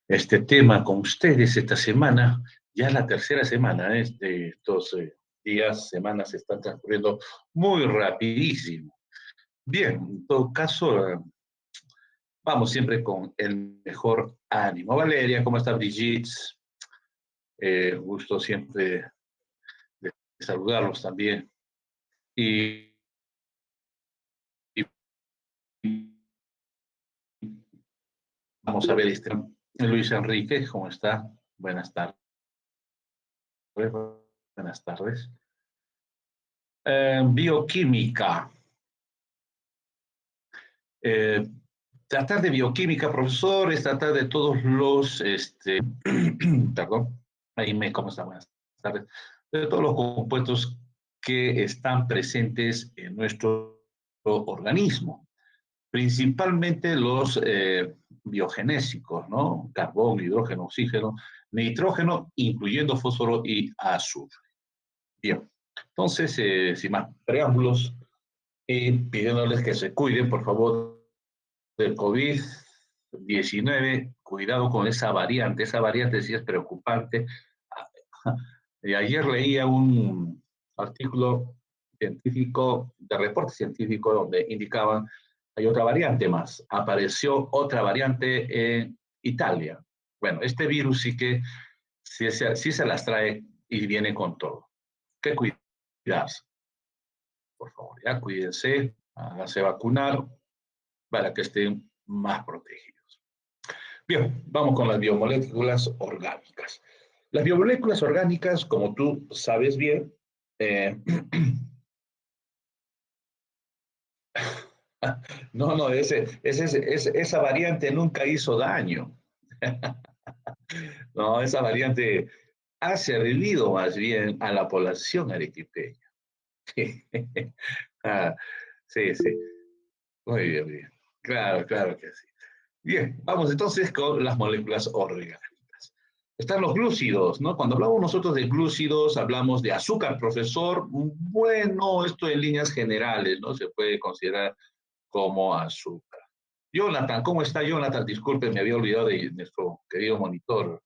este tema con ustedes esta semana. Ya es la tercera semana, de estos días, semanas están transcurriendo muy rapidísimo. Bien, en todo caso, vamos siempre con el mejor ánimo. Valeria, ¿cómo está Brigitte? Gusto siempre de saludarlos también. Y, y vamos a ver, Luis Enrique, ¿cómo está? Buenas tardes. Buenas tardes. Bioquímica. Eh, Tratar de bioquímica, profesor, es tratar de todos los, perdón, ahí me, ¿cómo está? Buenas tardes. De todos los compuestos que están presentes en nuestro organismo, principalmente los biogenésicos, ¿no? Carbón, hidrógeno, oxígeno, nitrógeno, incluyendo fósforo y azufre. Bien, entonces, sin más preámbulos, pidiéndoles que se cuiden, por favor, del COVID-19, cuidado con esa variante sí es preocupante. Y ayer leía un artículo científico, de reporte científico, donde indicaban hay otra variante más. Apareció otra variante en Italia. Bueno, este virus sí que sí se las trae y viene con todo. ¿Qué cuidarse? Por favor, ya cuídense, háganse vacunar para que estén más protegidos. Bien, vamos con las biomoléculas orgánicas. Las biomoléculas orgánicas, como tú sabes bien, eh, no, esa variante nunca hizo daño. No, esa variante ha servido más bien a la población arequipeña. Ah, sí, sí, muy bien, muy bien. Claro, claro que sí. Bien, vamos entonces con las moléculas orgánicas. Están los glúcidos, ¿no? Cuando hablamos nosotros de glúcidos, hablamos de azúcar, profesor. Bueno, esto en líneas generales, ¿no? Se puede considerar como azúcar. Jonathan, ¿cómo está Jonathan? Disculpe, me había olvidado de nuestro querido monitor.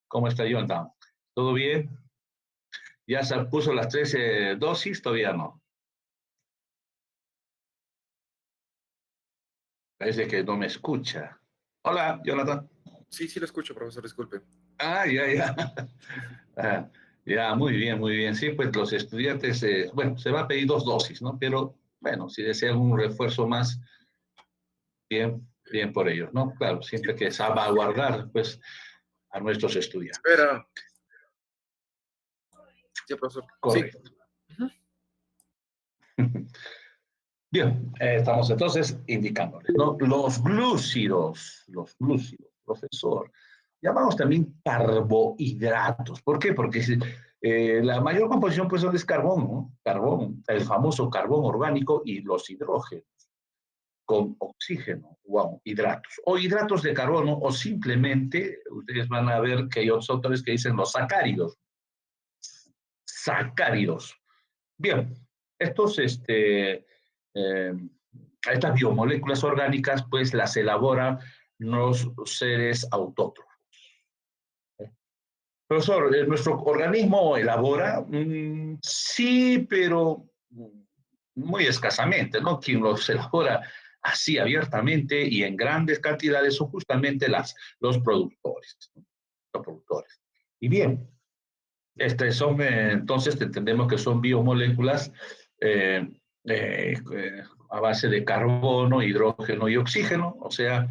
¿Cómo está Jonathan? ¿Todo bien? ¿Ya se puso las 13 dosis? Todavía no. Parece que no me escucha. Hola, Jonathan. Sí, sí lo escucho, profesor, disculpe. Ah, ya. Ah, ya, muy bien, muy bien. Sí, pues los estudiantes, bueno, se va a pedir 2 dosis, ¿no? Pero bueno, si desean un refuerzo más, bien, bien por ellos, ¿no? Claro, Sí, siempre que salvaguardar, pues, a nuestros estudiantes. espera. Sí, profesor. Sí. Correcto. Bien, estamos entonces indicándoles, ¿no? Los glúcidos, profesor. Llamamos también carbohidratos. ¿Por qué? Porque la mayor composición pues es carbón, ¿no? Carbón, el famoso carbón orgánico y los hidrógenos con oxígeno, wow, hidratos. O hidratos de carbono, o simplemente, ustedes van a ver que hay otros autores que dicen los sacáridos. Sacáridos. Bien, estos, estas biomoléculas orgánicas, pues las elaboran los seres autótrofos. Profesor, ¿nuestro organismo elabora? Sí, pero muy escasamente, ¿no? Quien los elabora así abiertamente y en grandes cantidades son justamente los productores, ¿no? Los productores. Y bien, son, entonces entendemos que son biomoléculas eh, a base de carbono, hidrógeno y oxígeno, o sea,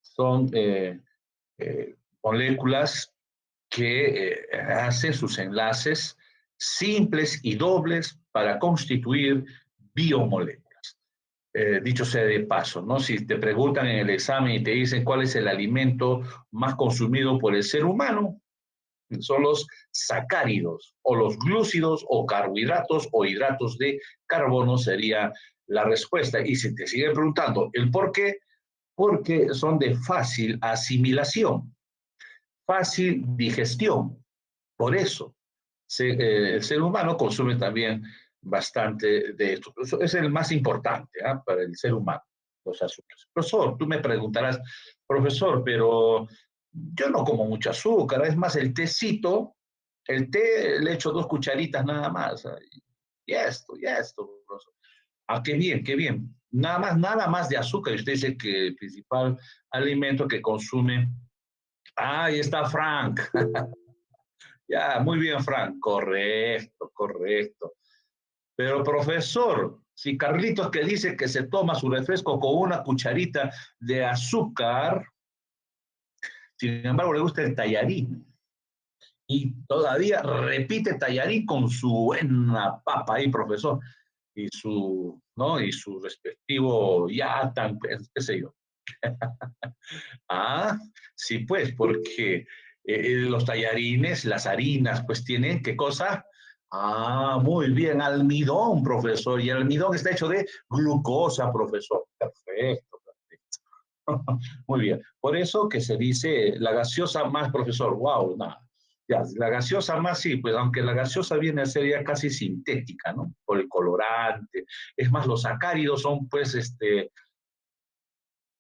son moléculas que hacen sus enlaces simples y dobles para constituir biomoléculas. Dicho sea de paso, ¿no? Si te preguntan en el examen y te dicen cuál es el alimento más consumido por el ser humano, son los sacáridos o los glúcidos o carbohidratos o hidratos de carbono sería la respuesta. Y si te siguen preguntando el por qué, porque son de fácil asimilación, fácil digestión. Por eso el ser humano consume también bastante de esto. Eso es el más importante para el ser humano, los azúcares. Profesor, tú me preguntarás, profesor, pero Yo no como mucho azúcar, es más el tecito, el té le echo 2 cucharitas nada más. Y esto, profesor. Ah, qué bien, qué bien. Nada más de azúcar. Y usted dice que el principal alimento que consume. Ah, ahí está Frank. Ya, muy bien, Frank. Correcto, correcto. Pero, profesor, si Carlitos que dice que se toma su refresco con una cucharita de azúcar, sin embargo, le gusta el tallarín. Y todavía repite tallarín con su buena papa ahí, profesor, y su, ¿no? Y su respectivo ya tan, qué sé yo. Ah, sí, pues, porque los tallarines, las harinas, pues tienen, ¿qué cosa? Ah, muy bien, almidón, profesor, y el almidón está hecho de glucosa, profesor. Perfecto, perfecto. Muy bien. Por eso que se dice la gaseosa más, profesor. Wow, nada. Ya, la gaseosa más sí, pues aunque la gaseosa viene a ser ya casi sintética, ¿no? Por el colorante. Es más, los sacáridos son, pues,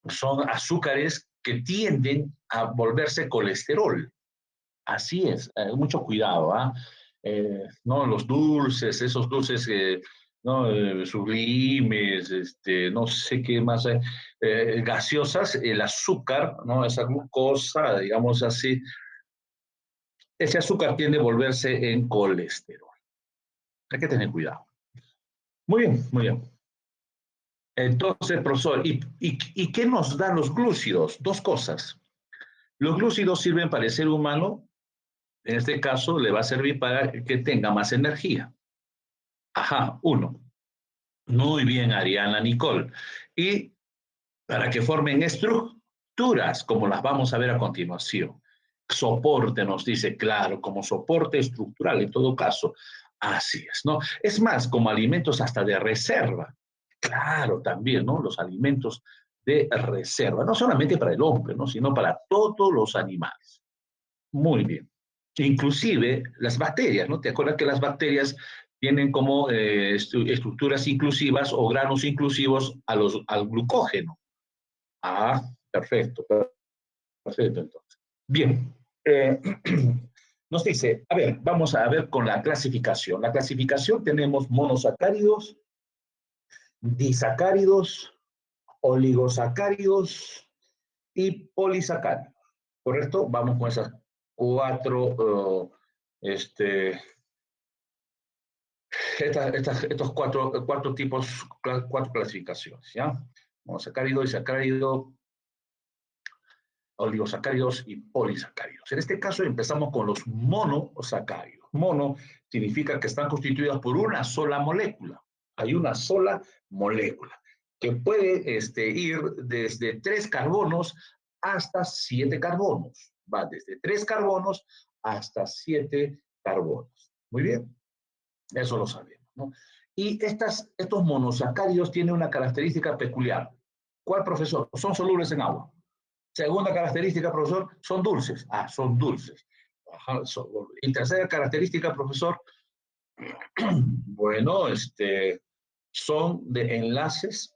son azúcares que tienden a volverse colesterol. Así es, mucho cuidado, ¿ah? No, los dulces, esos dulces, no, sublimes, no sé qué más, gaseosas, el azúcar, ¿no? Esa glucosa, digamos así, ese azúcar tiende a volverse en colesterol. Hay que tener cuidado. Muy bien, muy bien. Entonces, profesor, ¿y qué nos dan los glúcidos? Dos cosas. Los glúcidos sirven para el ser humano, en este caso le va a servir para que tenga más energía. Ajá, uno. Muy bien, Ariana Nicole. Y para que formen estructuras, como las vamos a ver a continuación. Soporte nos dice, claro, como soporte estructural en todo caso. Así es, ¿no? Es más, como alimentos hasta de reserva. Claro, también, ¿no? Los alimentos de reserva, no solamente para el hombre, ¿no? Sino para todos los animales. Muy bien. Inclusive las bacterias, ¿no? ¿Te acuerdas que las bacterias tienen como estructuras inclusivas o granos inclusivos al glucógeno? Ah, perfecto, perfecto entonces. Bien, eh, nos dice, a ver, vamos a ver con la clasificación. La clasificación tenemos monosacáridos, disacáridos, oligosacáridos y polisacáridos. ¿Correcto? Vamos con esas cuatro, estos cuatro tipos, cuatro clasificaciones, ¿ya? Monosacárido, disacárido, oligosacáridos y polisacáridos. En este caso empezamos con los monosacáridos. Mono significa que están constituidos por una sola molécula. Hay una sola molécula que puede ir desde 3 carbonos hasta 7 carbonos. Va desde 3 carbonos hasta 7 carbonos. Muy bien, eso lo sabemos, ¿no? Y estos monosacáridos tienen una característica peculiar. ¿Cuál, profesor? Son solubles en agua. Segunda característica, profesor, son dulces. Ah, son dulces. Ajá, y tercera característica, profesor, bueno, son de enlaces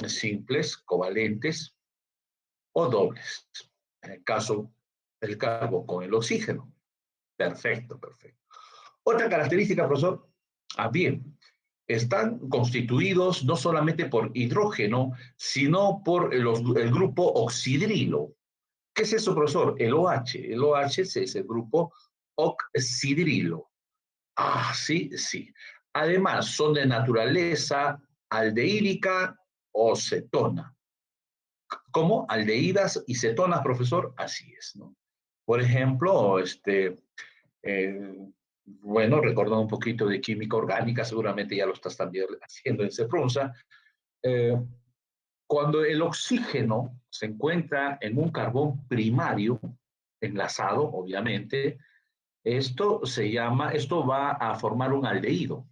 simples, covalentes o dobles. En el caso del carbo con el oxígeno. Perfecto, perfecto. Otra característica, profesor, bien, están constituidos no solamente por hidrógeno, sino por el grupo oxidrilo. ¿Qué es eso, profesor? El OH. El OH es el grupo oxidrilo. Ah, sí, sí. Además, son de naturaleza aldehídica o cetona. ¿Cómo? Aldehídas y cetonas, profesor. Así es, ¿no? Por ejemplo, bueno, recordando un poquito de química orgánica, seguramente ya lo estás también haciendo en CEPRUNSA. Eh, Cuando el oxígeno se encuentra en un carbón primario, enlazado, obviamente, esto va a formar un aldehído.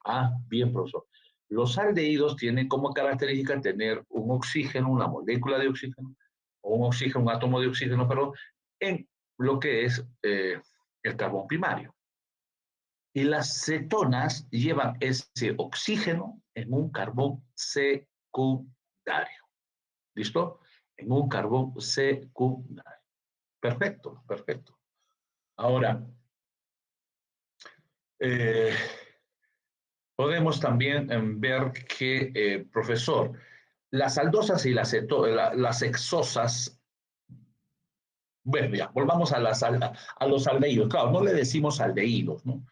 Ah, bien, profesor. Los aldehídos tienen como característica tener un oxígeno, una molécula de oxígeno, o un oxígeno, un átomo de oxígeno, perdón, en lo que es el carbón primario. Y las cetonas llevan ese oxígeno en un carbón secundario. ¿Listo? En un carbón secundario. Perfecto, perfecto. Ahora, eh, podemos también ver que, profesor, las aldosas y las hexosas, bueno, ya, volvamos a los aldehídos. Claro, no le decimos aldehídos, ¿no?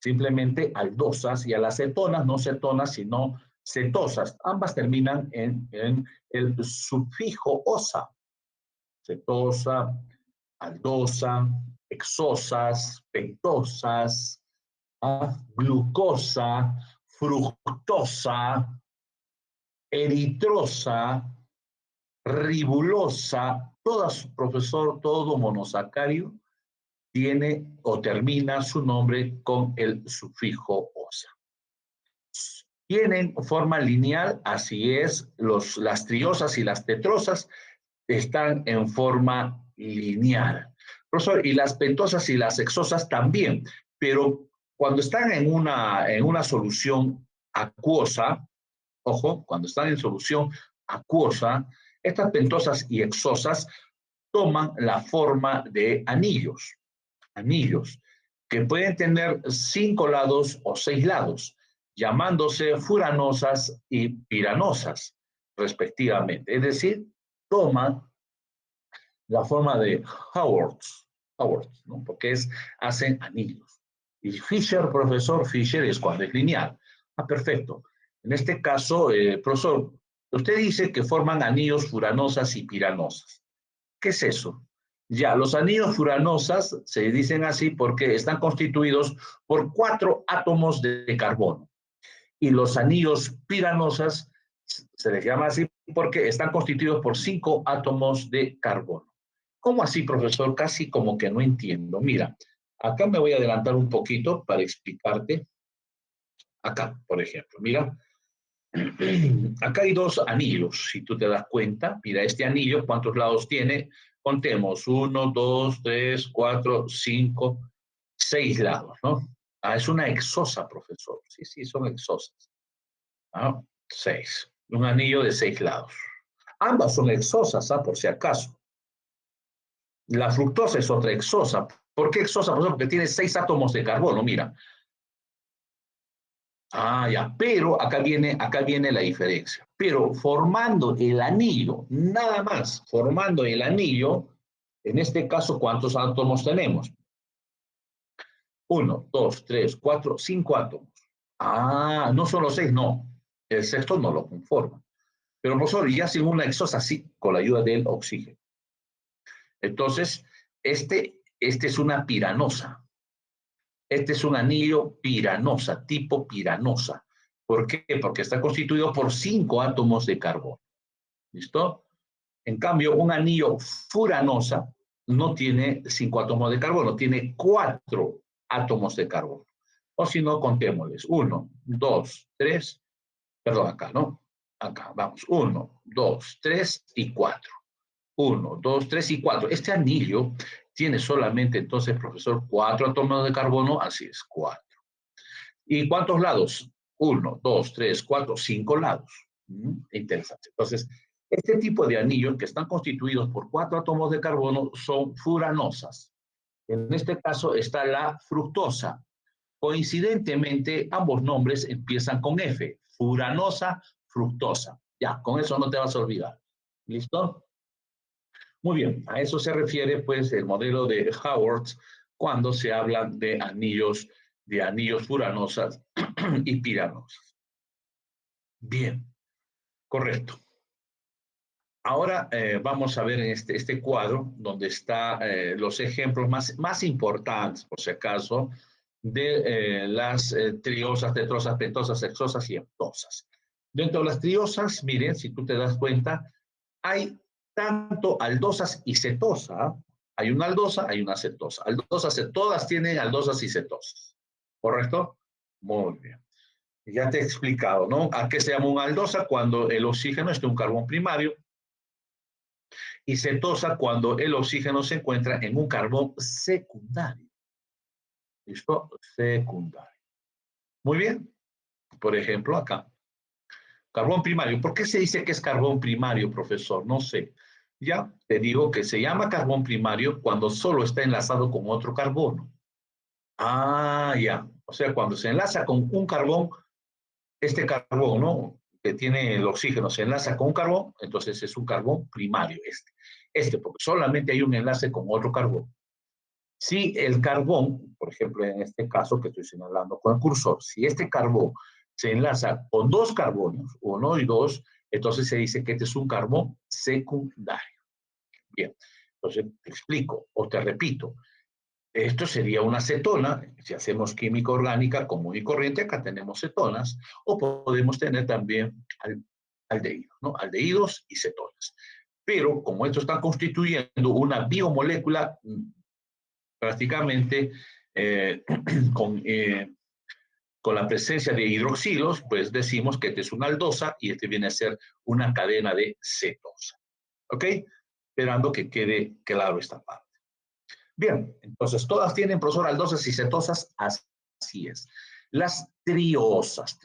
Simplemente aldosas, y a las cetonas, no cetonas, sino cetosas. Ambas terminan en el sufijo osa. Cetosa, aldosa, hexosas, pentosas, glucosa, fructosa, eritrosa, ribulosa, todas, profesor, todo monosacárido tiene o termina su nombre con el sufijo osa. Tienen forma lineal, así es, las triosas y las tetrosas están en forma lineal. Profesor, y las pentosas y las hexosas también, pero cuando están en una solución acuosa, ojo, cuando están en solución acuosa, estas pentosas y hexosas toman la forma de anillos, que pueden tener 5 lados o 6 lados, llamándose furanosas y piranosas, respectivamente. Es decir, toman la forma de Howard, ¿no? Porque hacen anillos. Y Fisher, profesor Fisher, es cuando es lineal. Ah, perfecto. En este caso, profesor, usted dice que forman anillos furanosas y piranosas. ¿Qué es eso? Ya, los anillos furanosas se dicen así porque están constituidos por 4 átomos de carbono. Y los anillos piranosas se les llama así porque están constituidos por 5 átomos de carbono. ¿Cómo así, profesor? Casi como que no entiendo. Mira, acá me voy a adelantar un poquito para explicarte. Acá, por ejemplo, mira, acá hay 2 anillos, si tú te das cuenta. Mira, este anillo, ¿cuántos lados tiene? Contemos, 1, 2, 3, 4, 5, 6 lados, ¿no? Ah, es una hexosa, profesor. Sí, sí, son hexosas. ¿Ah? 6. Un anillo de 6 lados. Ambas son hexosas, ¿ah? Por si acaso. La fructosa es otra hexosa. ¿Por qué hexosa? Profesor? Porque tiene 6 átomos de carbono, mira. Ah, ya, pero acá viene la diferencia. Pero formando el anillo, nada más, formando el anillo, en este caso, ¿cuántos átomos tenemos? 1, 2, 3, 4, 5 átomos. Ah, no son los 6, no. El sexto no lo conforma. Pero profesor, ya sin una hexosa, sí, con la ayuda del oxígeno. Entonces, este es una piranosa. Este es un anillo piranosa, tipo piranosa. ¿Por qué? Porque está constituido por 5 átomos de carbono. ¿Listo? En cambio, un anillo furanosa no tiene 5 átomos de carbono, tiene 4 átomos de carbono. O si no, contémosles. 1, 2, 3, perdón, acá, ¿no? Acá, vamos. 1, 2, 3 y 4. 1, 2, 3 y 4. Este anillo tiene solamente, entonces, profesor, 4 átomos de carbono, así es, 4. ¿Y cuántos lados? 1, 2, 3, 4, 5 lados. Interesante. Entonces, este tipo de anillos que están constituidos por 4 átomos de carbono son furanosas. En este caso está la fructosa. Coincidentemente, ambos nombres empiezan con F, furanosa, fructosa. Ya, con eso no te vas a olvidar. ¿Listo? Muy bien, a eso se refiere pues el modelo de Howard cuando se habla de anillos furanosas y piranosas. Bien, correcto. Ahora vamos a ver en este cuadro donde están los ejemplos más importantes, por si acaso, de las triosas, tetrosas, pentosas, hexosas y heptosas. Dentro de las triosas, miren, si tú te das cuenta, hay tanto aldosas y cetosa. Hay una aldosa, hay una cetosa. Aldosas, todas tienen aldosas y cetosas. ¿Correcto? Muy bien. Ya te he explicado, ¿no? ¿A qué se llama una aldosa? Cuando el oxígeno es de un carbón primario, y cetosa cuando el oxígeno se encuentra en un carbón secundario. ¿Listo? Secundario. Muy bien. Por ejemplo, acá. Carbón primario. ¿Por qué se dice que es carbón primario, profesor? No sé. Ya te digo que se llama carbón primario cuando solo está enlazado con otro carbono. Ah, ya. O sea, cuando se enlaza con un carbón, este carbón, ¿no? Que tiene el oxígeno, se enlaza con un carbón, entonces es un carbón primario este. Este, porque solamente hay un enlace con otro carbón. Si el carbón, por ejemplo, en este caso que estoy señalando con el cursor, si este carbón se enlaza con dos carbonos, uno y dos, entonces se dice que este es un carbón secundario. Bien, entonces te explico o te repito. Esto sería una cetona, si hacemos química orgánica común y corriente, acá tenemos cetonas, o podemos tener también aldehídos, ¿no? Aldehídos y cetonas. Pero como esto está constituyendo una biomolécula prácticamente eh, con, eh, con la presencia de hidroxilos, pues decimos que este es una aldosa y este viene a ser una cadena de cetosa. ¿Ok? Esperando que quede claro esta parte. Bien, entonces todas tienen, profesor, aldosas y cetosas, así es. Las triosas,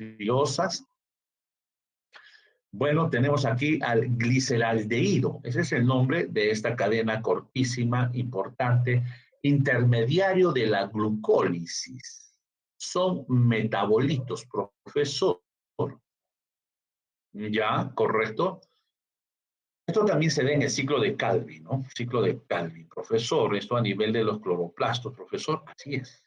bueno, tenemos aquí al gliceraldehído, ese es el nombre de esta cadena cortísima, importante, intermediario de la glucólisis. Son metabolitos, profesor. ¿Ya? ¿Correcto? Esto también se ve en el ciclo de Calvin, ¿no? Ciclo de Calvin, profesor, esto a nivel de los cloroplastos, profesor, así es.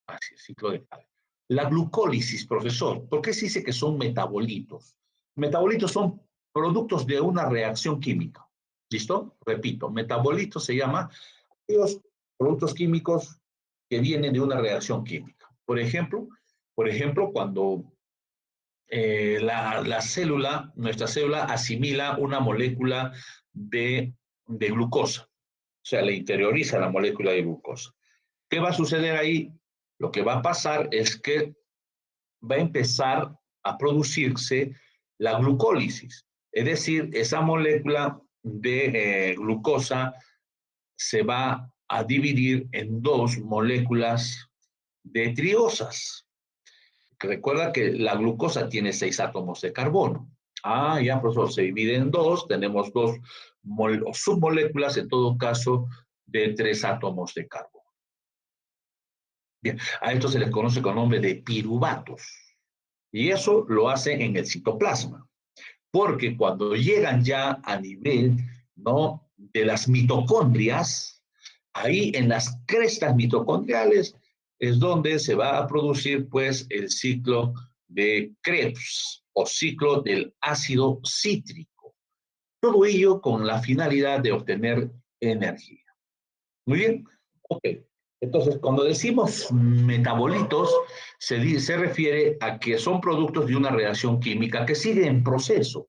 Así es, ciclo de Calvin. La glucólisis, profesor, ¿por qué se dice que son metabolitos? Metabolitos son productos de una reacción química. ¿Listo? Repito, metabolitos se llama los productos químicos que vienen de una reacción química. Por ejemplo, cuando la célula, nuestra célula asimila una molécula de glucosa, o sea, le interioriza la molécula de glucosa. ¿Qué va a suceder ahí? Lo que va a pasar es que va a empezar a producirse la glucólisis, es decir, esa molécula de glucosa se va a dividir en dos moléculas de triosas. Recuerda que la glucosa tiene 6 átomos de carbono. Ah, ya, profesor, se divide en dos, tenemos dos submoléculas, en todo caso, de 3 átomos de carbono. Bien, a esto se les conoce con nombre de piruvatos. Y eso lo hacen en el citoplasma. Porque cuando llegan ya a nivel, ¿no?, de las mitocondrias, ahí en las crestas mitocondriales es donde se va a producir pues el ciclo de Krebs o ciclo del ácido cítrico. Todo ello con la finalidad de obtener energía. Muy bien. Ok. Entonces, cuando decimos metabolitos, se refiere a que son productos de una reacción química que sigue en proceso,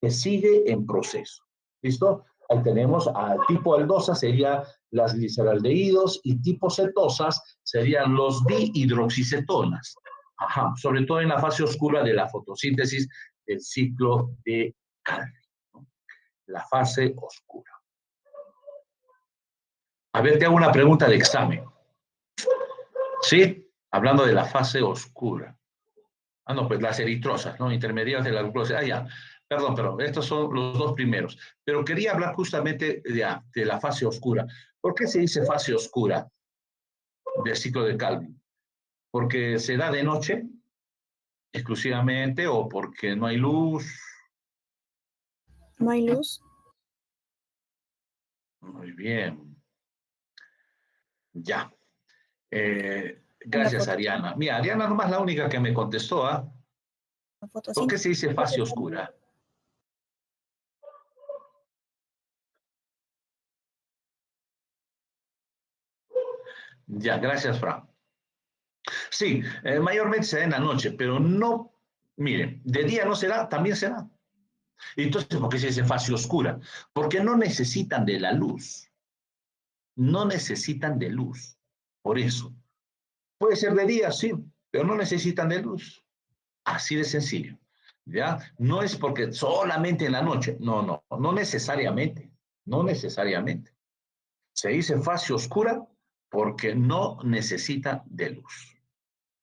que sigue en proceso. ¿Listo? Ahí tenemos al tipo aldosa, serían las gliceraldehídos, y tipo cetosas serían los dihidroxicetonas. Ajá, sobre todo en la fase oscura de la fotosíntesis del ciclo de Calvin, ¿no? La fase oscura. A ver, te hago una pregunta de examen. ¿Sí? Hablando de la fase oscura. Ah, no, pues las eritrosas, ¿no? Intermedias de la glucosa. Ah, ya. Perdón, estos son los dos primeros. Pero quería hablar justamente de la fase oscura. ¿Por qué se dice fase oscura del ciclo de Calvin? ¿Porque se da de noche exclusivamente o porque no hay luz? No hay luz. Muy bien. Ya. En la Gracias, Ariana. Mira, Ariana nomás la única que me contestó, ¿ah? ¿Por qué se dice fase oscura? Ya, gracias, Fran. Sí, mayormente se da en la noche, pero no, miren, de día no se da, también se da. Entonces, ¿por qué se dice fase oscura? Porque no necesitan de la luz, no necesitan de luz, por eso. Puede ser de día, sí, pero no necesitan de luz. Así de sencillo. ¿Ya? No es porque solamente en la noche, no necesariamente, no necesariamente. Se dice fase oscura porque no necesita de luz.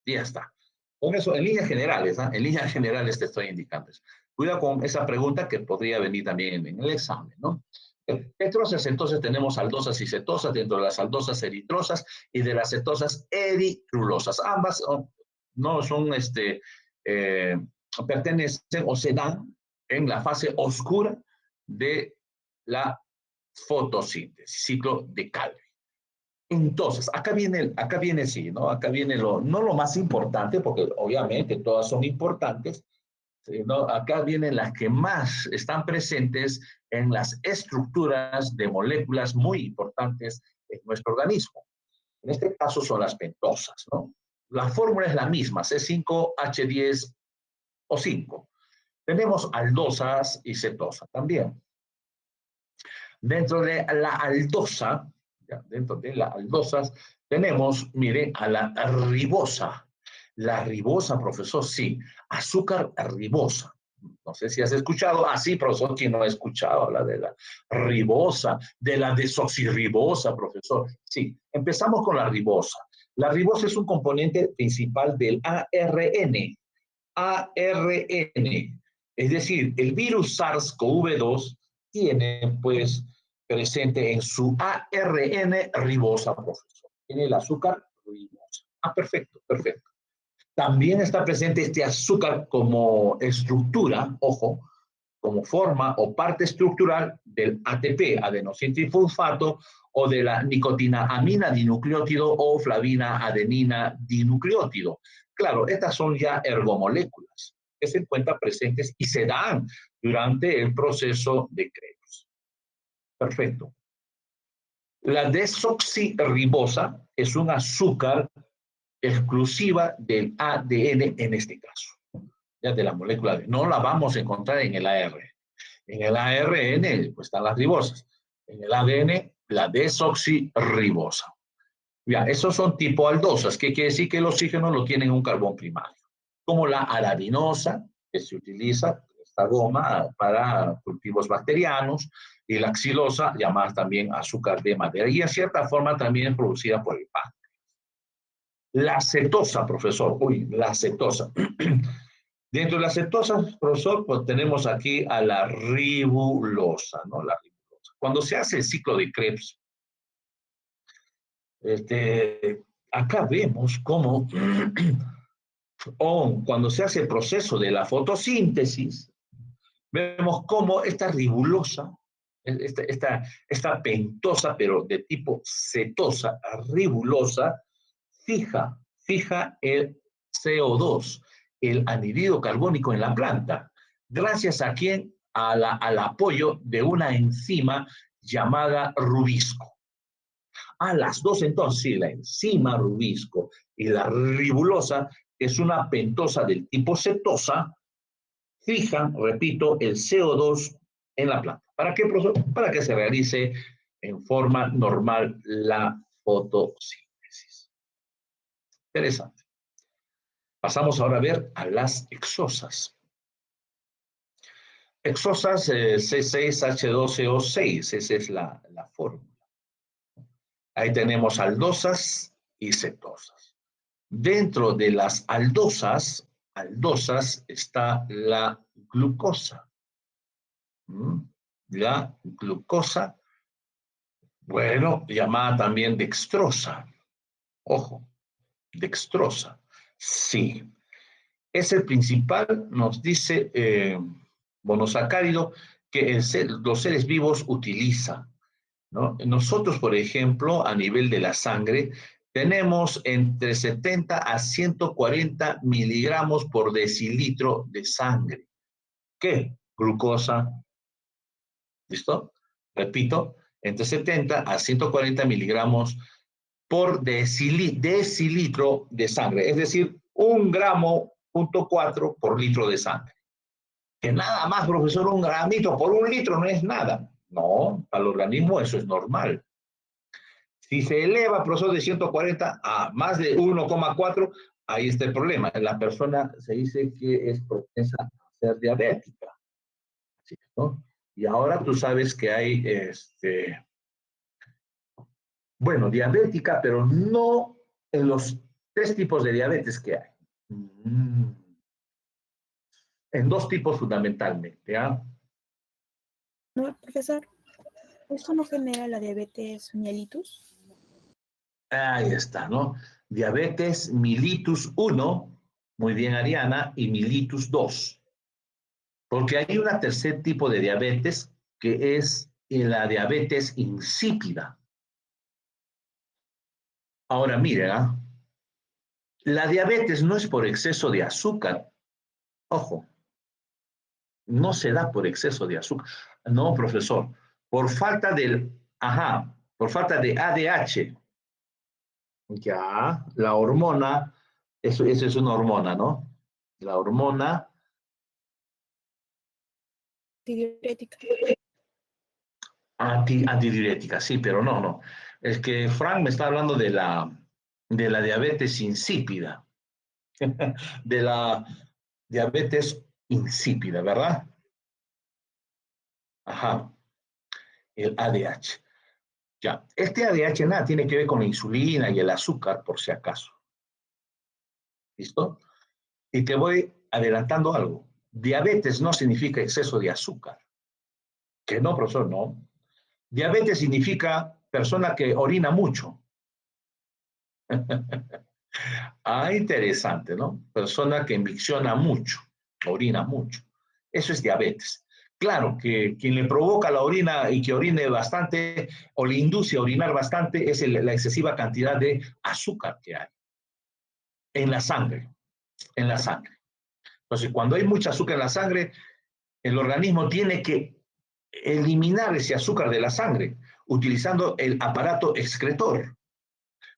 Y ya está. Con eso, en líneas generales, ¿eh? En líneas generales te estoy indicando eso. Cuidado con esa pregunta que podría venir también en el examen, ¿no? Ketrosas, entonces tenemos aldosas y cetosas, dentro de las aldosas eritrosas y de las cetosas eritrulosas. Ambas no son, pertenecen o se dan en la fase oscura de la fotosíntesis, ciclo de Calvin. Entonces, acá viene sí, ¿no? Acá viene no lo más importante, porque obviamente todas son importantes, ¿sí? ¿No? Acá vienen las que más están presentes en las estructuras de moléculas muy importantes en nuestro organismo. En este caso son las pentosas, ¿no? La fórmula es la misma, C5H10O5. Tenemos aldosas y cetosas también. Dentro de la aldosa, dentro de las aldosas, tenemos, miren, a la ribosa. La ribosa, profesor, sí, azúcar ribosa. No sé si has escuchado, sí, profesor, quien no ha escuchado hablar de la ribosa, de la desoxirribosa, profesor. Sí, empezamos con la ribosa. La ribosa es un componente principal del ARN. ARN, es decir, el virus SARS-CoV-2 tiene, pues, presente en su ARN ribosa, profesor. Tiene el azúcar ribosa. Perfecto, perfecto. También está presente este azúcar como estructura, ojo, como forma o parte estructural del ATP, adenosintrifosfato, o de la nicotinamina dinucleótido o flavina adenina dinucleótido. Claro, estas son ya ergomoléculas que se encuentran presentes y se dan durante el proceso de Krebs. Perfecto. La desoxirribosa es un azúcar exclusiva del ADN en este caso, ya de la molécula. No la vamos a encontrar en el ARN. En el ARN pues, están las ribosas. En el ADN, la desoxirribosa. Ya, esos son tipo aldosas, que quiere decir que el oxígeno lo tiene en un carbón primario. Como la arabinosa, que se utiliza, esta goma, para cultivos bacterianos, y la xilosa, llamada también azúcar de madera, y en cierta forma también producida por el páncreas. La cetosa, profesor, la cetosa. Dentro de las cetosas, profesor, pues tenemos aquí a la ribulosa, ¿no? La ribulosa. Cuando se hace el ciclo de Krebs, acá vemos cómo, cuando se hace el proceso de la fotosíntesis, vemos cómo esta ribulosa, esta pentosa, pero de tipo cetosa, ribulosa, fija el CO2, el anhídrido carbónico en la planta. ¿Gracias a quién? Al apoyo de una enzima llamada rubisco. Las dos entonces, sí, la enzima rubisco y la ribulosa, que es una pentosa del tipo cetosa, fijan, repito, el CO2 en la planta. ¿Para qué, profesor? Para que se realice en forma normal la fotosíntesis. Interesante. Pasamos ahora a ver a las exosas. Exosas C6H12O6, esa es la fórmula. Ahí tenemos aldosas y cetosas. Dentro de las aldosas está la glucosa. La glucosa, bueno, llamada también dextrosa. Ojo, dextrosa. Sí. Es el principal, nos dice monosacárido, que los seres vivos utilizan, ¿no? Nosotros, por ejemplo, a nivel de la sangre, tenemos entre 70 a 140 miligramos por decilitro de sangre. ¿Qué? Glucosa. ¿Listo? Repito, entre 70 a 140 miligramos por decilitro de sangre, es decir, 1,4 gramos por litro de sangre. Que nada más, profesor, 1 gramito por 1 litro no es nada. No, para el organismo eso es normal. Si se eleva, profesor, de 140 a más de 1,4, ahí está el problema. La persona se dice que es propensa a ser diabética. ¿Sí, no? Y ahora tú sabes que hay, bueno, diabética, pero no en los 3 tipos de diabetes que hay. En 2 tipos fundamentalmente. No, profesor. ¿Esto no genera la diabetes mellitus? Ahí está, ¿no? Diabetes mellitus 1, muy bien, Ariana, y mellitus 2. Porque hay un tercer tipo de diabetes que es la diabetes insípida. Ahora, mire, ¿ah? La diabetes no es por exceso de azúcar. Ojo, no se da por exceso de azúcar. No, profesor, por falta por falta de ADH. Ya, la hormona, eso es una hormona, ¿no? La hormona Antidiurética. antidiurética, sí, pero no. Es que Frank me está hablando de la diabetes insípida, de la diabetes insípida, ¿verdad? Ajá, el ADH. Ya, este ADH nada tiene que ver con la insulina y el azúcar, por si acaso. ¿Listo? Y te voy adelantando algo. Diabetes no significa exceso de azúcar. Que no, profesor, no. Diabetes significa persona que orina mucho. Ah, interesante, ¿no? Persona que micciona mucho, orina mucho. Eso es diabetes. Claro que quien le provoca la orina y que orine bastante o le induce a orinar bastante es la excesiva cantidad de azúcar que hay en la sangre, en la sangre. Entonces, cuando hay mucha azúcar en la sangre, el organismo tiene que eliminar ese azúcar de la sangre utilizando el aparato excretor.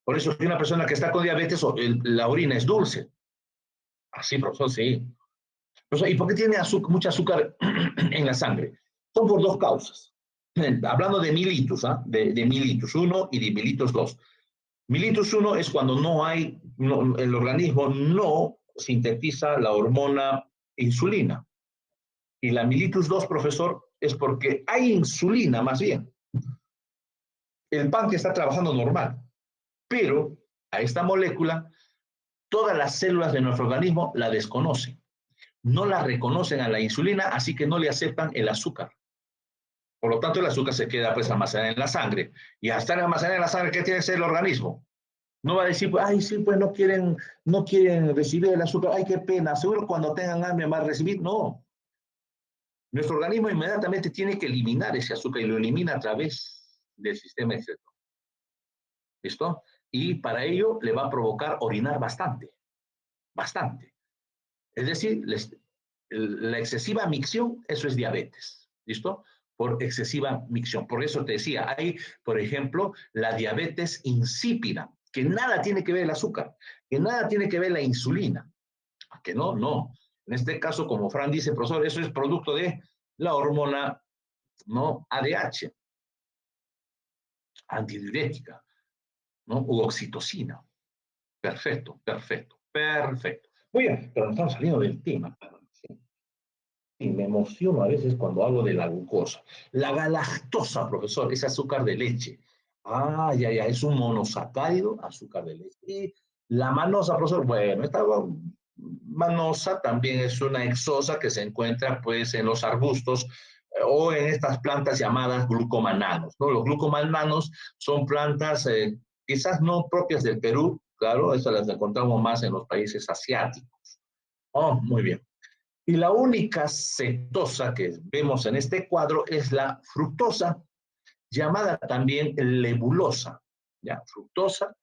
Por eso, si una persona que está con diabetes, la orina es dulce. Así, profesor, sí. Profesor, ¿y por qué tiene mucha azúcar en la sangre? Son por dos causas. Hablando de militus, ¿ah? De militus 1 y de militus 2. Militus 1 es cuando el organismo no sintetiza la hormona insulina. Y la militus 2, profesor, es porque hay insulina más bien. El páncreas está trabajando normal, pero a esta molécula todas las células de nuestro organismo la desconocen. No la reconocen a la insulina, así que no le aceptan el azúcar. Por lo tanto, el azúcar se queda pues almacenada en la sangre. Y al estar almacenada en la sangre, ¿qué tiene que hacer el organismo? No va a decir, ay, sí, pues no quieren recibir el azúcar, ay, qué pena, seguro cuando tengan hambre van a recibir. No. Nuestro organismo inmediatamente tiene que eliminar ese azúcar y lo elimina a través del sistema excretor. ¿Listo? Y para ello le va a provocar orinar bastante, bastante. Es decir, la excesiva micción, eso es diabetes. ¿Listo? Por excesiva micción. Por eso te decía, hay, por ejemplo, la diabetes insípida, que nada tiene que ver el azúcar, que nada tiene que ver la insulina. Que no, no. En este caso, como Fran dice, profesor, eso es producto de la hormona, ¿no? ADH, antidiurética, ¿no? U oxitocina. Perfecto, perfecto, perfecto. Muy bien, pero nos estamos saliendo del tema. Sí. Y me emociono a veces cuando hablo de la glucosa. La galactosa, profesor, es azúcar de leche. Ah, ya, es un monosacárido, azúcar de leche. Y la manosa, profesor, bueno, esta manosa también es una exosa que se encuentra pues en los arbustos o en estas plantas llamadas glucomananos, ¿no? Los glucomananos son plantas quizás no propias del Perú, claro, estas las encontramos más en los países asiáticos. Oh, muy bien. Y la única cetosa que vemos en este cuadro es la fructosa, llamada también lebulosa, ¿ya? Fructosa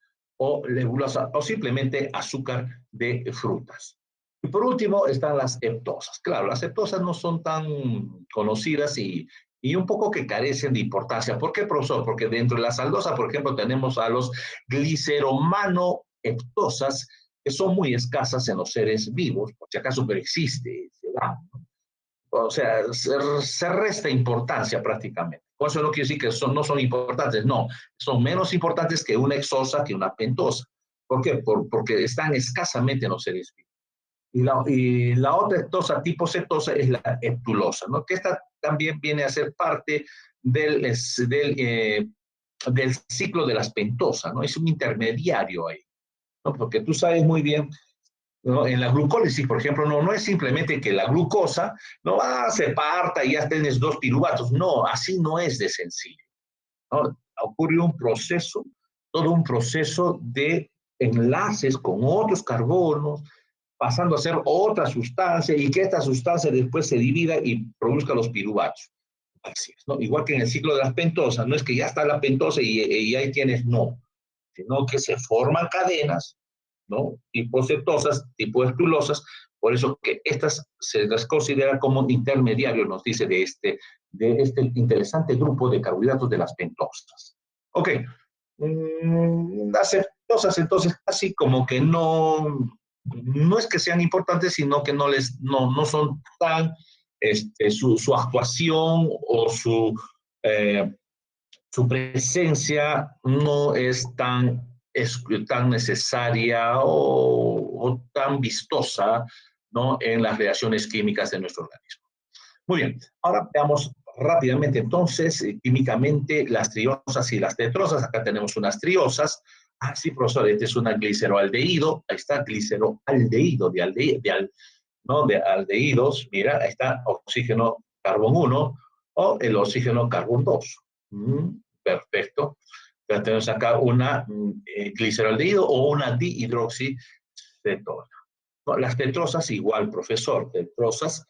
o lebulosa, o simplemente azúcar de frutas. Y por último están las heptosas. Claro, las heptosas no son tan conocidas y un poco que carecen de importancia. ¿Por qué, profesor? Porque dentro de la saldosa, por ejemplo, tenemos a los gliceromano-heptosas, que son muy escasas en los seres vivos, por si acaso, pero existe, se da, ¿no? O sea, se resta importancia prácticamente. Con eso no quiere decir que no son importantes, no, son menos importantes que una exosa, que una pentosa. ¿Por qué? Porque están escasamente en los seres vivos. Y la otra heptosa, tipo cetosa, es la heptulosa, ¿no? Que esta también viene a ser parte del ciclo de las pentosas, ¿no? Es un intermediario ahí, ¿no? Porque tú sabes muy bien, ¿no? En la glucólisis, por ejemplo, no es simplemente que la glucosa no se parta y ya tienes dos piruvatos. No, así no es de sencillo. ¿no? Ocurre un proceso, todo un proceso de enlaces con otros carbonos, pasando a ser otra sustancia y que esta sustancia después se divida y produzca los piruvatos. Así es, ¿no? Igual que en el ciclo de las pentosas, no es que ya está la pentosa y ahí tienes, no, sino que se forman cadenas, ¿no? Tipo cetosas, tipo espirulosas, por eso que estas se las considera como intermediarios, nos dice de este interesante grupo de carbohidratos de las pentosas. Ok, las cetosas entonces casi como que no es que sean importantes, sino que no son tan, su actuación o su presencia no es tan necesaria o tan vistosa, ¿no? En las reacciones químicas de nuestro organismo. Muy bien, ahora veamos rápidamente entonces, químicamente, las triosas y las tetrosas. Acá tenemos unas triosas. Ah, sí, profesor, este es una gliceroaldehído. Ahí está, gliceroaldehído, ¿no? De aldehídos. Mira, ahí está oxígeno carbón 1 o el oxígeno carbón 2. Perfecto. Ya tenemos acá una gliceroaldehído o una dihidroxicetona. ¿No? Las tetrosas igual, profesor. Tetrosas,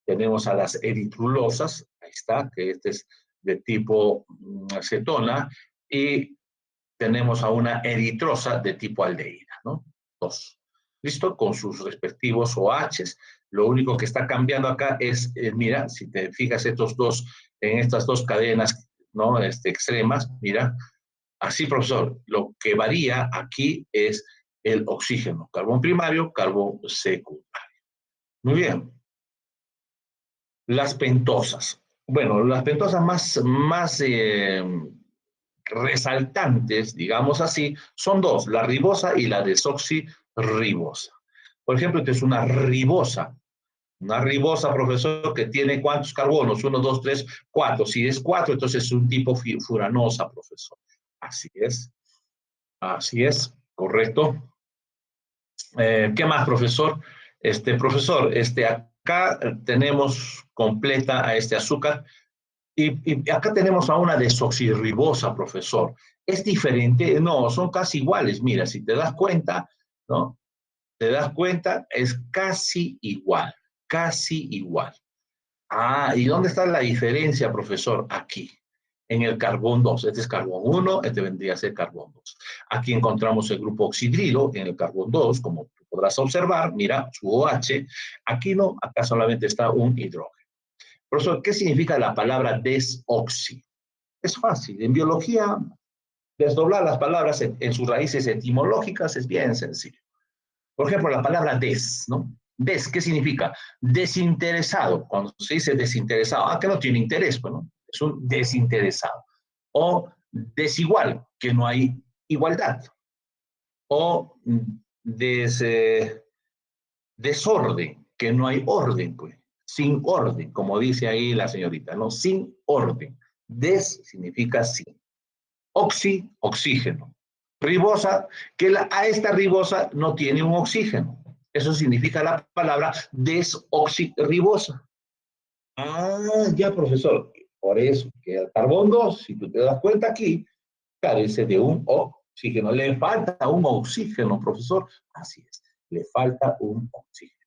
tenemos a las eritrulosas, ahí está, que este es de tipo cetona, y tenemos a una eritrosa de tipo aldehída, ¿no? Dos. ¿Listo? Con sus respectivos OHs. Lo único que está cambiando acá es, mira, si te fijas en estas dos cadenas, ¿no? Extremas, mira, así, profesor, lo que varía aquí es el oxígeno, carbón primario, carbón secundario. Muy bien. Las pentosas. Bueno, las pentosas más resaltantes, digamos así, son dos, la ribosa y la desoxirribosa. Por ejemplo, esta es una ribosa. Una ribosa, profesor, que tiene ¿cuántos carbonos? 1, 2, 3, 4. Si es 4, entonces es un tipo furanosa, profesor. Así es. Así es. Correcto. ¿Qué más, profesor? Profesor, acá tenemos completa a este azúcar y acá tenemos a una desoxirribosa, profesor. ¿Es diferente? No, son casi iguales. Mira, si te das cuenta, ¿no? Te das cuenta, es casi igual, casi igual. Ah, ¿y dónde está la diferencia, profesor? Aquí, en el carbón 2. Este es carbón 1, este vendría a ser carbón 2. Aquí encontramos el grupo oxidrilo en el carbón 2, como tú podrás observar, mira, su OH. Aquí no, acá solamente está un hidrógeno. Profesor, ¿qué significa la palabra desoxi? Es fácil. En biología, desdoblar las palabras en sus raíces etimológicas es bien sencillo. Por ejemplo, la palabra des, ¿no? Des, ¿qué significa? Desinteresado. Cuando se dice desinteresado, que no tiene interés, ¿no? Es un desinteresado. O desigual, que no hay igualdad. O desorden, que no hay orden, pues. Sin orden, como dice ahí la señorita, ¿no? Sin orden. Des significa sin. Oxígeno. Ribosa, que a esta ribosa no tiene un oxígeno. Eso significa la palabra desoxirribosa. Ah, ya, profesor. Por eso, que el carbón 2, si tú te das cuenta aquí, carece de un oxígeno. Le falta un oxígeno, profesor. Así es, le falta un oxígeno.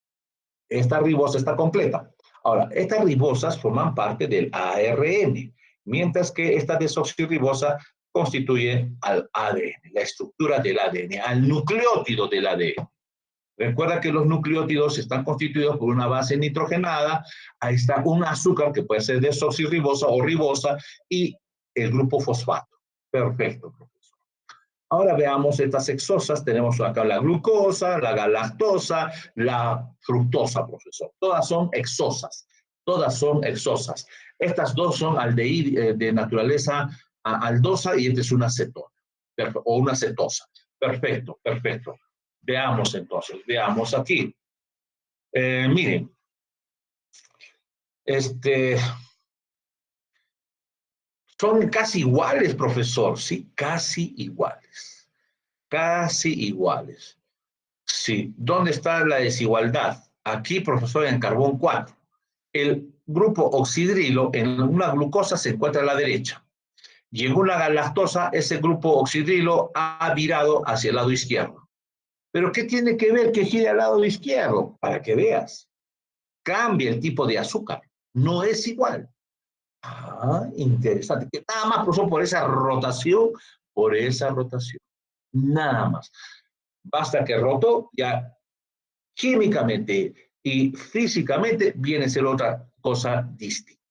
Esta ribosa está completa. Ahora, estas ribosas forman parte del ARN, mientras que esta desoxirribosa constituye al ADN, la estructura del ADN, al nucleótido del ADN. Recuerda que los nucleótidos están constituidos por una base nitrogenada, ahí está un azúcar que puede ser desoxirribosa o ribosa y el grupo fosfato. Perfecto, profesor. Ahora veamos estas hexosas. Tenemos acá la glucosa, la galactosa, la fructosa, profesor. Todas son hexosas. Todas son hexosas. Estas dos son de naturaleza aldosa y esta es una cetona o una cetosa. Perfecto, perfecto. Veamos entonces, veamos aquí. Miren, son casi iguales, profesor, sí, casi iguales. Casi iguales. Sí. ¿Dónde está la desigualdad? Aquí, profesor, en carbón 4. El grupo oxidrilo en una glucosa se encuentra a la derecha. Y en una galactosa, ese grupo oxidrilo ha virado hacia el lado izquierdo. ¿Pero qué tiene que ver que gire al lado izquierdo? Para que veas. Cambia el tipo de azúcar. No es igual. Ah, interesante. Que nada más pasó por esa rotación, Nada más. Basta que rotó, ya químicamente y físicamente viene a ser otra cosa distinta.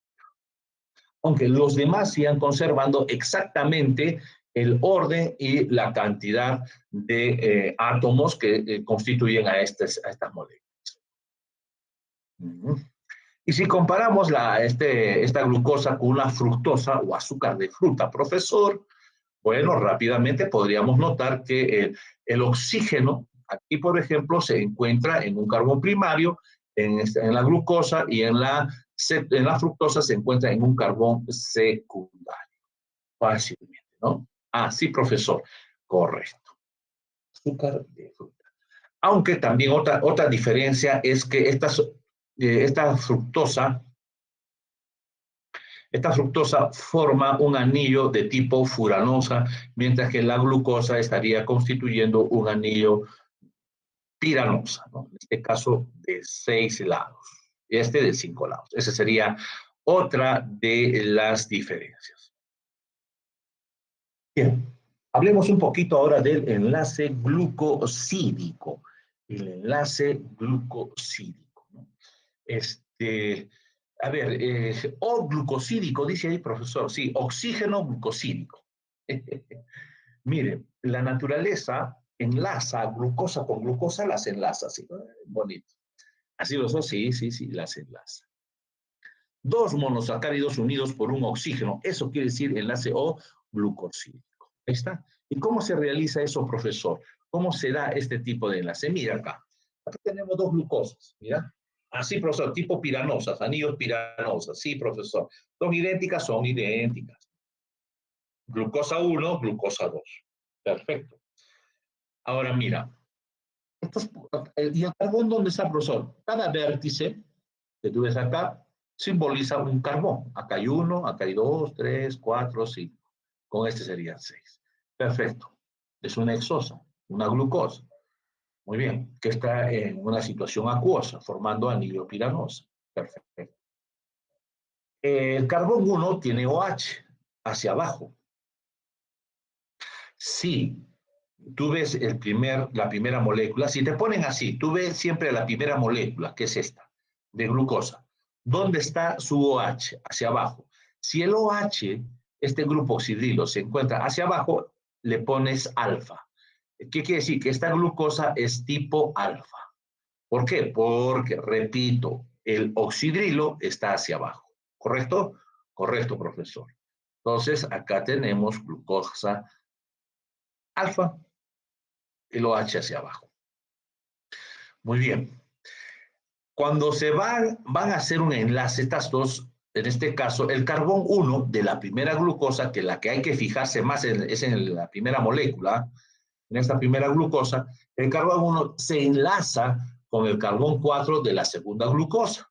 Aunque los demás sigan conservando exactamente el orden y la cantidad de átomos que constituyen a estas moléculas. Y si comparamos esta glucosa con una fructosa o azúcar de fruta, profesor, bueno, rápidamente podríamos notar que el oxígeno, aquí por ejemplo, se encuentra en un carbón primario, en la glucosa, y en la fructosa se encuentra en un carbón secundario. Fácilmente, ¿no? Ah, sí, profesor. Correcto. Azúcar de fruta. Aunque también otra diferencia es que esta fructosa forma un anillo de tipo furanosa, mientras que la glucosa estaría constituyendo un anillo piranosa, ¿no? En este caso de 6 lados, y este de 5 lados. Esa sería otra de las diferencias. Bien, hablemos un poquito ahora del enlace glucosídico. El enlace glucosídico, ¿no? A ver, o glucosídico, dice ahí, profesor. Sí, oxígeno glucosídico. Mire, la naturaleza enlaza glucosa con glucosa, las enlaza, sí, bonito. Así lo son, sí, las enlaza. Dos monosacáridos unidos por un oxígeno, eso quiere decir enlace O glucosídico. Ahí está. ¿Y cómo se realiza eso, profesor? ¿Cómo se da este tipo de enlace? Mira acá. Aquí tenemos dos glucosas, mira. Así, profesor, tipo piranosas, anillos piranosas. Sí, profesor. ¿Son idénticas? Son idénticas. Glucosa 1, glucosa 2. Perfecto. Ahora mira, ¿y el carbón dónde está, profesor? Cada vértice que tú ves acá simboliza un carbón. Acá hay 1, acá hay 2, 3, 4, 5. Con este serían 6. Perfecto. Es una hexosa, una glucosa. Muy bien, que está en una situación acuosa, formando anillo piranosa. Perfecto. El carbón 1 tiene OH hacia abajo. Sí, tú ves la primera molécula, si te ponen así, tú ves siempre la primera molécula, que es esta, de glucosa. ¿Dónde está su OH? Hacia abajo. Si el OH, este grupo oxidrilo, se encuentra hacia abajo, le pones alfa. ¿Qué quiere decir? Que esta glucosa es tipo alfa. ¿Por qué? Porque, repito, el oxidrilo está hacia abajo. ¿Correcto? Correcto, profesor. Entonces, acá tenemos glucosa alfa, el OH hacia abajo. Muy bien. Cuando van a hacer un enlace, estas dos, en este caso, el carbón 1 de la primera glucosa, que la que hay que fijarse más es en la primera molécula, en esta primera glucosa, el carbón 1 se enlaza con el carbón 4 de la segunda glucosa.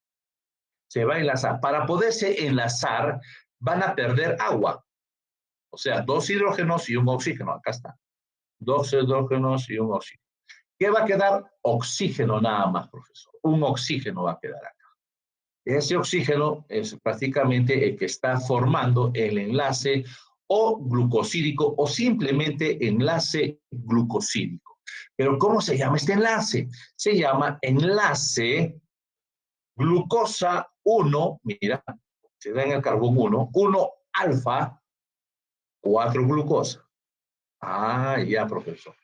Se va a enlazar. Para poderse enlazar, van a perder agua. O sea, 2 hidrógenos y un oxígeno. Acá está. 2 hidrógenos y un oxígeno. ¿Qué va a quedar? Oxígeno nada más, profesor. Un oxígeno va a quedar acá. Ese oxígeno es prácticamente el que está formando el enlace o glucosídico o simplemente enlace glucosídico. Pero ¿cómo se llama este enlace? Se llama enlace glucosa 1, mira, se da en el carbón 1 alfa, 4 glucosa. Ah, ya, profesor.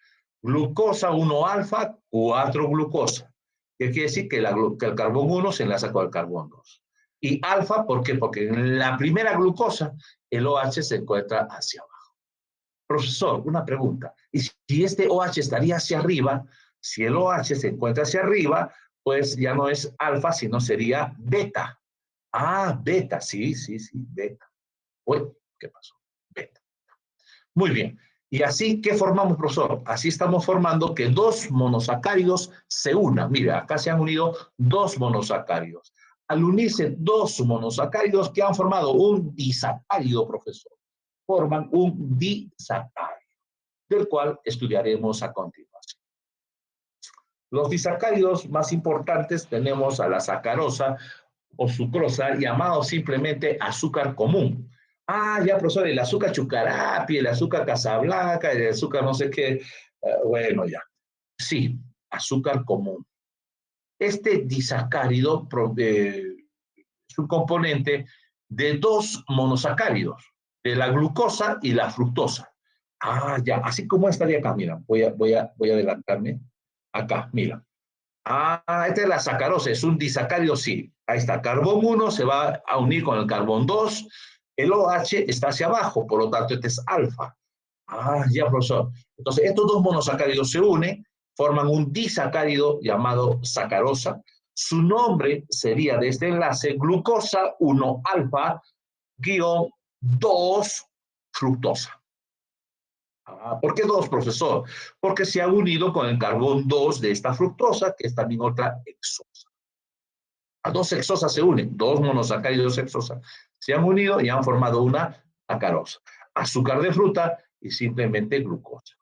Glucosa 1 alfa, 4 glucosa. ¿Qué quiere decir? Que el carbón 1 se enlaza con el carbón 2. Y alfa, ¿por qué? Porque en la primera glucosa el OH se encuentra hacia abajo. Profesor, una pregunta. ¿Y si este OH estaría hacia arriba? Si el OH se encuentra hacia arriba, pues ya no es alfa, sino sería beta. Ah, beta, sí, beta. Uy, ¿qué pasó? Beta. Muy bien. Y así, ¿qué formamos, profesor? Así estamos formando que dos monosacáridos se unan. Mira, acá se han unido dos monosacáridos. Al unirse dos monosacáridos, ¿qué han formado? Un disacárido, profesor. forman un disacárido, del cual estudiaremos a continuación. Los disacáridos más importantes tenemos a la sacarosa o sucrosa, llamado simplemente azúcar común. Ah, ya, profesor, el azúcar chucarapi, el azúcar casablanca, el azúcar no sé qué. Bueno, ya. Sí, azúcar común. Este disacárido es un componente de dos monosacáridos, de la glucosa y la fructosa. Ah, ya, así como estaría acá, mira, voy a adelantarme. Acá, mira. Ah, esta es la sacarosa, es un disacárido, sí. Ahí está, carbón 1 se va a unir con el carbón 2, el OH está hacia abajo, por lo tanto este es alfa. Ah, ya, profesor. Entonces, estos dos monosacáridos se unen, forman un disacárido llamado sacarosa. Su nombre sería de este enlace glucosa 1-alfa guión 2 fructosa. Ah, ¿por qué 2, profesor? Porque se ha unido con el carbón 2 de esta fructosa, que es también otra hexosa. A dos hexosas se unen, dos monosacáridos hexosas. Se han unido y han formado una sacarosa. Azúcar de fruta y simplemente glucosa.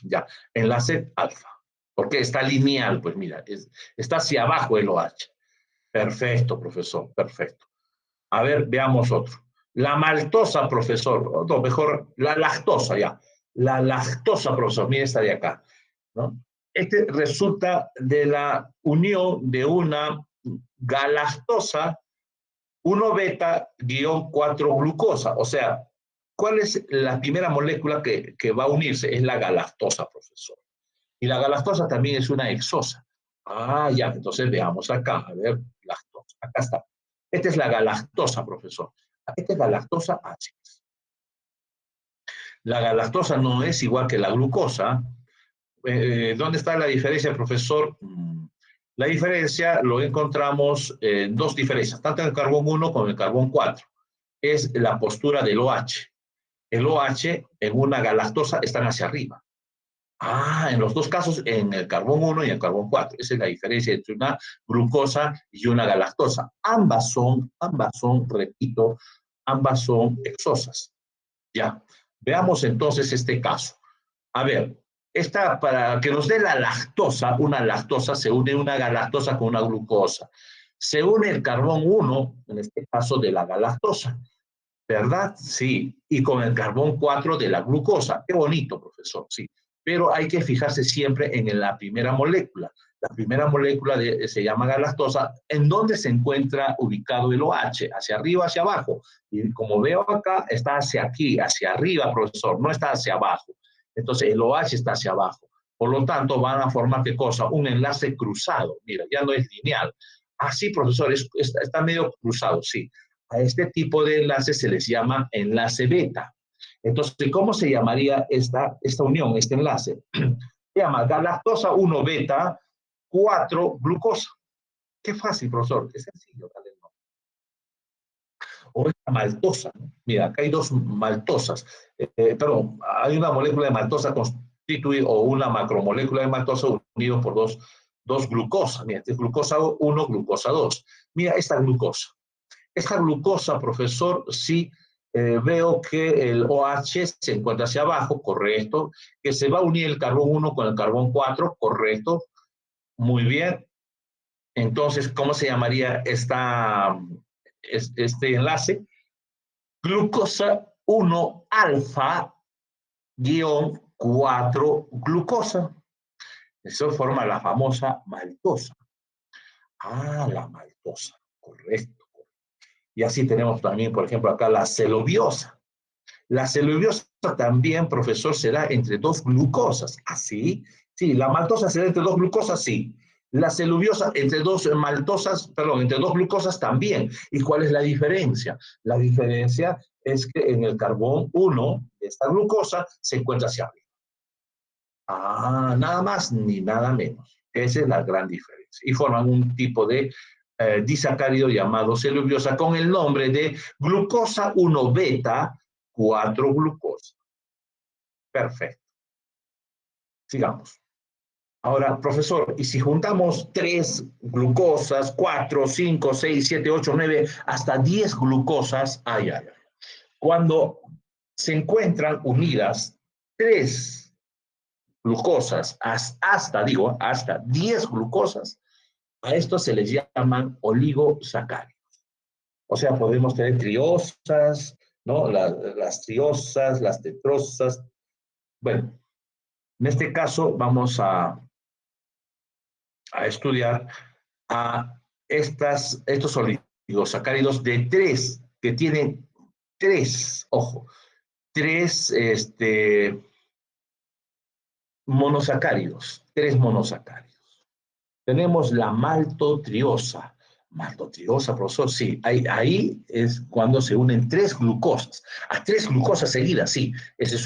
Ya, enlace alfa. Porque está lineal, pues mira, está hacia abajo el OH. Perfecto, profesor, perfecto. A ver, veamos otro. La maltosa, profesor, no, mejor, la lactosa, ya. La lactosa, profesor, mira esta de acá, ¿no? Este resulta de la unión de una galactosa 1-beta-4 glucosa. O sea, ¿cuál es la primera molécula que va a unirse? Es la galactosa, profesor. Y la galactosa también es una hexosa. Ah, ya, entonces veamos acá, a ver, lactosa, acá está. Esta es la galactosa, profesor. Esta es la lactosa ácida. La galactosa no es igual que la glucosa. ¿Dónde está la diferencia, profesor? La diferencia lo encontramos en dos diferencias, tanto en el carbón 1 como en el carbón 4. Es la postura del OH. El OH en una galactosa están hacia arriba. Ah, en los dos casos, en el carbón 1 y el carbón 4. Esa es la diferencia entre una glucosa y una galactosa. Ambas son, repito, ambas son hexosas. Ya. Veamos entonces este caso. A ver, para que nos dé la lactosa, una lactosa se une una galactosa con una glucosa. Se une el carbón 1, en este caso de la galactosa, ¿verdad? Sí. Y con el carbón 4 de la glucosa. Qué bonito, profesor, sí. Pero hay que fijarse siempre en la primera molécula. La primera molécula se llama galactosa. ¿En dónde se encuentra ubicado el OH? ¿Hacia arriba, hacia abajo? Y como veo acá, está hacia aquí, hacia arriba, profesor, no está hacia abajo. Entonces, el OH está hacia abajo. Por lo tanto, van a formar, ¿qué cosa? Un enlace cruzado. Mira, ya no es lineal. Así, profesor, está medio cruzado, sí. A este tipo de enlaces se les llama enlace beta. Entonces, ¿cómo se llamaría esta unión, este enlace? Se llama galactosa 1-beta-4 glucosa. Qué fácil, profesor. Es sencillo. O esta maltosa, ¿no? Mira, acá hay dos maltosas. Perdón, hay una molécula de maltosa constituida o una macromolécula de maltosa unida por dos glucosas. Mira, este es glucosa 1, glucosa 2. Mira esta glucosa. Esta glucosa, profesor, sí veo que el OH se encuentra hacia abajo, correcto, que se va a unir el carbón 1 con el carbón 4, correcto, muy bien. Entonces, ¿cómo se llamaría este enlace? Glucosa 1-alfa guión 4 glucosa. Eso forma la famosa maltosa. Ah, la maltosa, correcto. Y así tenemos también, por ejemplo, acá la celobiosa. La celobiosa también, profesor, será entre dos glucosas. ¿Así? Sí, la maltosa será entre dos glucosas, sí. La celobiosa entre dos maltosas, perdón, entre dos glucosas también. ¿Y cuál es la diferencia? La diferencia es que en el carbón 1 de esta glucosa se encuentra hacia arriba. Ah, nada más ni nada menos. Esa es la gran diferencia. Y forman un tipo de disacárido llamado celuliosa con el nombre de glucosa 1-beta-4 glucosa. Perfecto. Sigamos. Ahora, profesor, ¿y si juntamos 3 glucosas, 4, 5, 6, 7, 8, 9, hasta 10 glucosas? Ay, ay, ay. Cuando se encuentran unidas 3 glucosas, hasta 10 glucosas, a esto se les llaman oligosacáridos. O sea, podemos tener triosas, ¿no? Las triosas, las tetrosas. Bueno, en este caso vamos a estudiar a estos oligosacáridos de 3, que tienen 3, ojo, 3 monosacáridos, 3 monosacáridos. Tenemos la maltotriosa. Maltotriosa, profesor, sí, ahí es cuando se unen 3 glucosas. A 3 glucosas seguidas, sí. Ese es